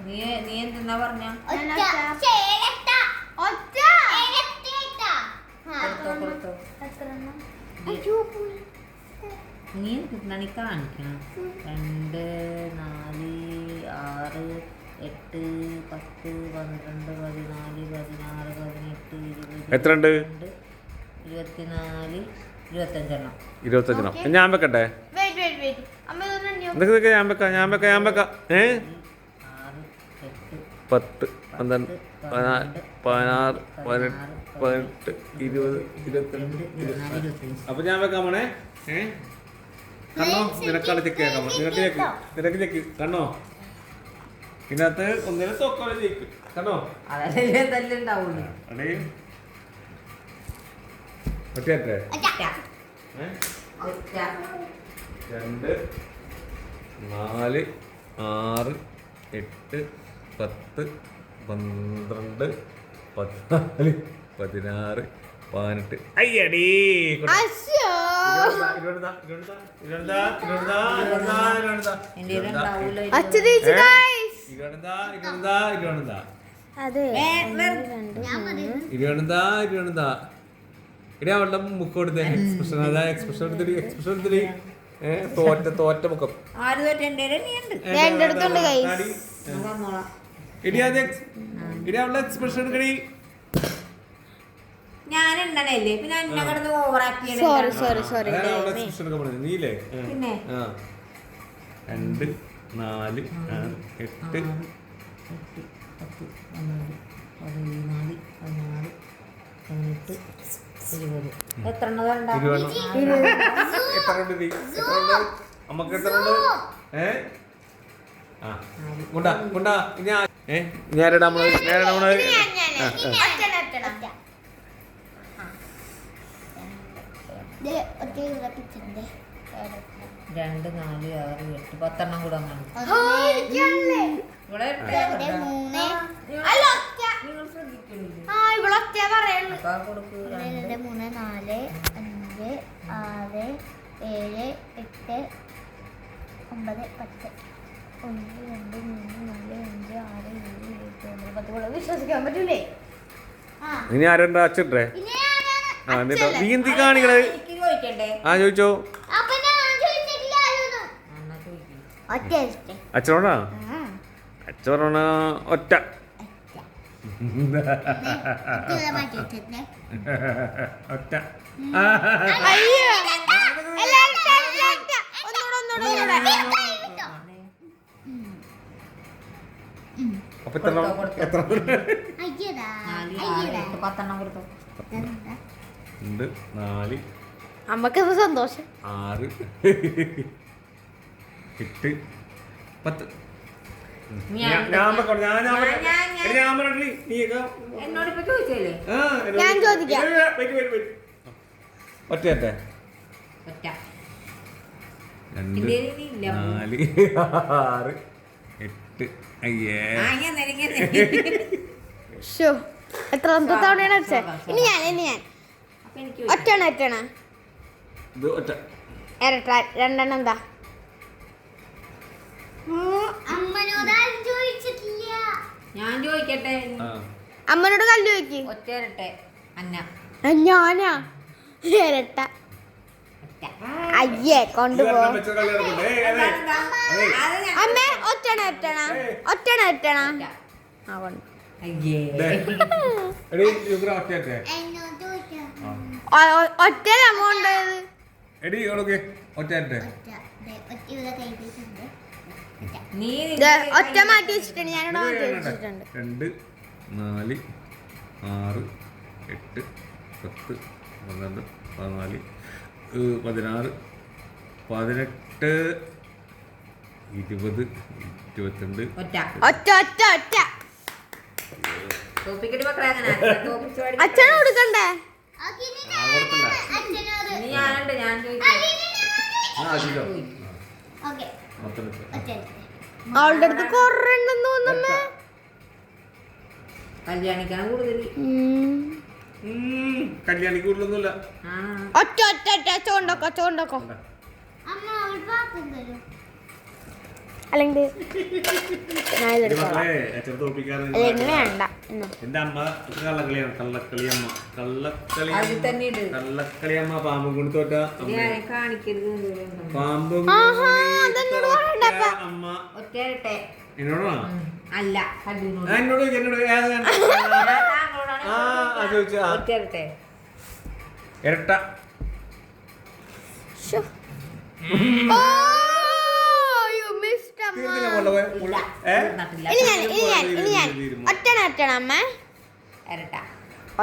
നീ എന്തെന്നാ പറഞ്ഞ നീ എന്തിനാണ് കാണിക്കണം 2 4 6 8 10 12 14 16 18 20 എത്രണ്ട് 24 25 25 ഞാൻ വെക്കട്ടെ ഞാൻ വെക്കാം 10 12 16 17 18 20 22 അപ്പൊ ഞാൻ വെക്കാൻ പോണേ കണ്ണോ നിനക്കാണ് ചെക്ക് ചെയ്യാൻ നിനക്ക് ചെക്ക് കണ്ണോ ഇതിനകത്ത് ഒന്നിനും തൊക്കോലെ ജയിക്കും കണ്ണോ അടേ ഒറ്റ 2 4 6 8 10 12 14 16 18 അയ്യടി അവളുടെ മുഖം കൊടുത്തേ എക്സ്പ്രഷൻ അതാ എക്സ്പ്രഷൻ എടുത്തിട്ട് തോറ്റ മുഖം ഇടി അവളുടെ എക്സ്പ്രഷൻ എടുക്കണി ഞാൻ എണ്ണനല്ലേ പിന്നെ എന്നെ കിടന്ന് ഓവറാക്കി നീലേ 2 4 8 2 4 6 8 10 കൂടെ വിശ്വസിക്കാൻ പറ്റൂലേ ഇനി ആരുണ്ടോ അച്ഛട്ടെ നീ എന്തി കാണിക്കണേ ചോദിച്ചോ അച്ഛനോടാ അച്ഛനോടാ ഒറ്റ ഒറ്റ അപ്പൊ എത്ര 2 4 അമ്മക്കത് സന്തോഷം 6 8 10 ഒറ്റ 2 4 6 8 അയ്യേ എത്ര തവണയാണ് അടിച്ചേ ഇനി ഞാൻ ഒറ്റണ ഇരട്ട രണ്ടെണ്ണം എന്താ ഞാൻ ചോദിക്കട്ടെ അമ്മനോട് കല്ല് ചോദിക്ക് ഒറ്റ ഇരട്ടെ ഞാനാ ഇരട്ട അയ്യേ കൊണ്ടുപോ അമ്മ ഒറ്റണ ആ കൊണ്ട് ഒറ്റ അമൗണ്ട് ഒറ്റ മാറ്റി വെച്ചിട്ടുണ്ട് ഞാനിവിടെ മാറ്റി വെച്ചിട്ടുണ്ട് 2 4 6 8 10 12 14 16 18 20 22 അച്ഛനെ കൊടുക്കണ്ടേ അവളുടെ അടുത്ത് കൊറേ ഉണ്ടെന്ന് തോന്നുന്നേ കല്യാണിക്കാണ് കൂടുതൽ കല്യാണിക്ക് കൂടുതലൊന്നുമില്ല ഒറ്റ ചോണ്ടോക്കോ അല്ലെങ്കിൽ ഞാൻ ഇതെടുക്കാം മക്കളെ അച്ഛൻ തോപ്പിക്കാറ് അല്ലെങ്കിൽ വേണ്ട എന്നാ. എന്റെ അമ്മ കള്ളക്കളിയാണ് കള്ളക്കളിയമ്മ അതിൽ തന്നെ ഇട്. കള്ളക്കളിയമ്മ പാമ്പും കൊണ്ട് തോറ്റ ഞാൻ കാണിക്കരുത്. പാമ്പും ആഹാ, അതെന്നോട് പറയണ്ട അപ്പ. അമ്മ ഒറ്റ ഇരട്ടെ. എന്നോടാണോ അല്ല കണ്ടിനോട്. എന്നോട് എന്നോട് ഏത് കണ്ടു? ആ അത് ചോദിച്ചാ ഒറ്റ ഇരട്ടെ. ഇരട്ട ശ്ശോ. ഓ, you missed അമ്മ. തീർന്നില്ല മോളെ ഇല്ല. ഏ നട്ടില്ല. ഇനി ഞാൻ ഒറ്റണ അമ്മ. ഇരട്ട.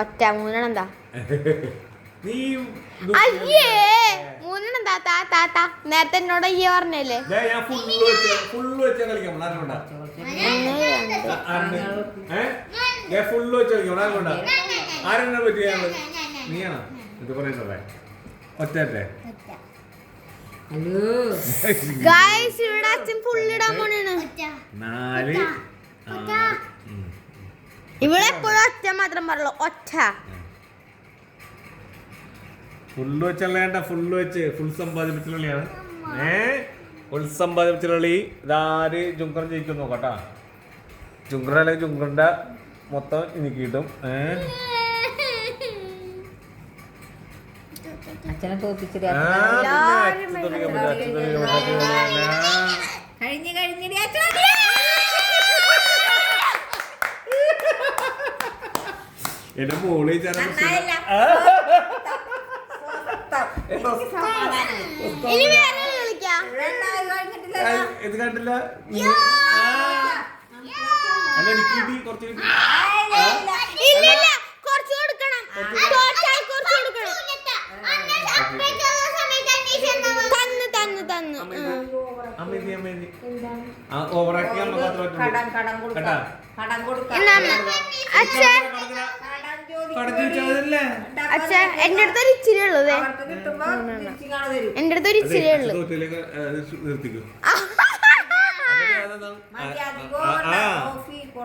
ഒറ്റ മൂന്നെണ്ണം എന്താ? നീ അയ്യേ മൂന്നെണ്ണം താത്ത നേരത്തെ എന്നോട് അയ്യേ പറഞ്ഞല്ലേ. ദേ, ഞാൻ ഫുള്ള് വെച്ച കളിക്കാം ആരുകൊണ്ടാ ഫുള്ള് വെച്ച് കളിക്കാം ആരുകൊണ്ടാ ആരെന്നെ പറ്റിയാണ് നീയാണോ ഇത് പറയുന്നതേ ഒറ്റ ഹലോ. ഗായ്സ് ഇവിടെ അച്ഛൻ ഫുള്ളിടാൻ പോണാണ്. 4 ഇവിടെ എപ്പോഴും ഒറ്റ മാത്രം പറയുള്ളൂ. ഒറ്റ ഫുള്ള് വെച്ചല്ലേണ്ട ഫുള്ള് വെച്ച് ഫുൾ സമ്പാദിപ്പിച്ചുള്ളിയാണ് ഫുൾ സമ്പാദിപ്പിച്ചുള്ളി ഇതാര് ജുങ്കർ ജയിക്കും നോക്കട്ടാ ജുങ്കർ അല്ലെങ്കിൽ ജുങ്കറിന്റെ മൊത്തം എനിക്ക് കിട്ടും അച്ഛനെ തോപ്പിച്ചിട്ട് കഴിഞ്ഞിടി അച്ഛൻ. എന്റെ മോളി നന്നായില്ല. എനിക്ക് സമാധാനമായി. ഇനി വേറെ കളിക്കാം. രണ്ടാമത് കഴിഞ്ഞിട്ടില്ലല്ലോ. ഇത് കണ്ടില്ല അല്ല എനിക്ക് കിട്ടി കുറച്ച് കിട്ടി ഇല്ല കുറച്ച് കൊടുക്കണം. തോറ്റാൽ കുറച്ച് കൊടുക്കണം. തന്ന് അമ്മേതി ഓവറാക്കി അമ്മ കടം കൊടുക്കാം. കടം കൊടുക്കാം. അച്ഛൻ ചോദിച്ചാലല്ലേ അച്ഛൻ എന്റെ അടുത്ത് ഒരു ഇച്ചിരി ഉള്ളത്. അവർക്ക് കിട്ടുമ്പോ തിരിച്ച് കാണാൻ തരും. എന്റെ അടുത്ത് ഒരു ഇച്ചിരി ഉള്ളു. നിർത്തിക്കും മതി, അധികം ആ കോഫി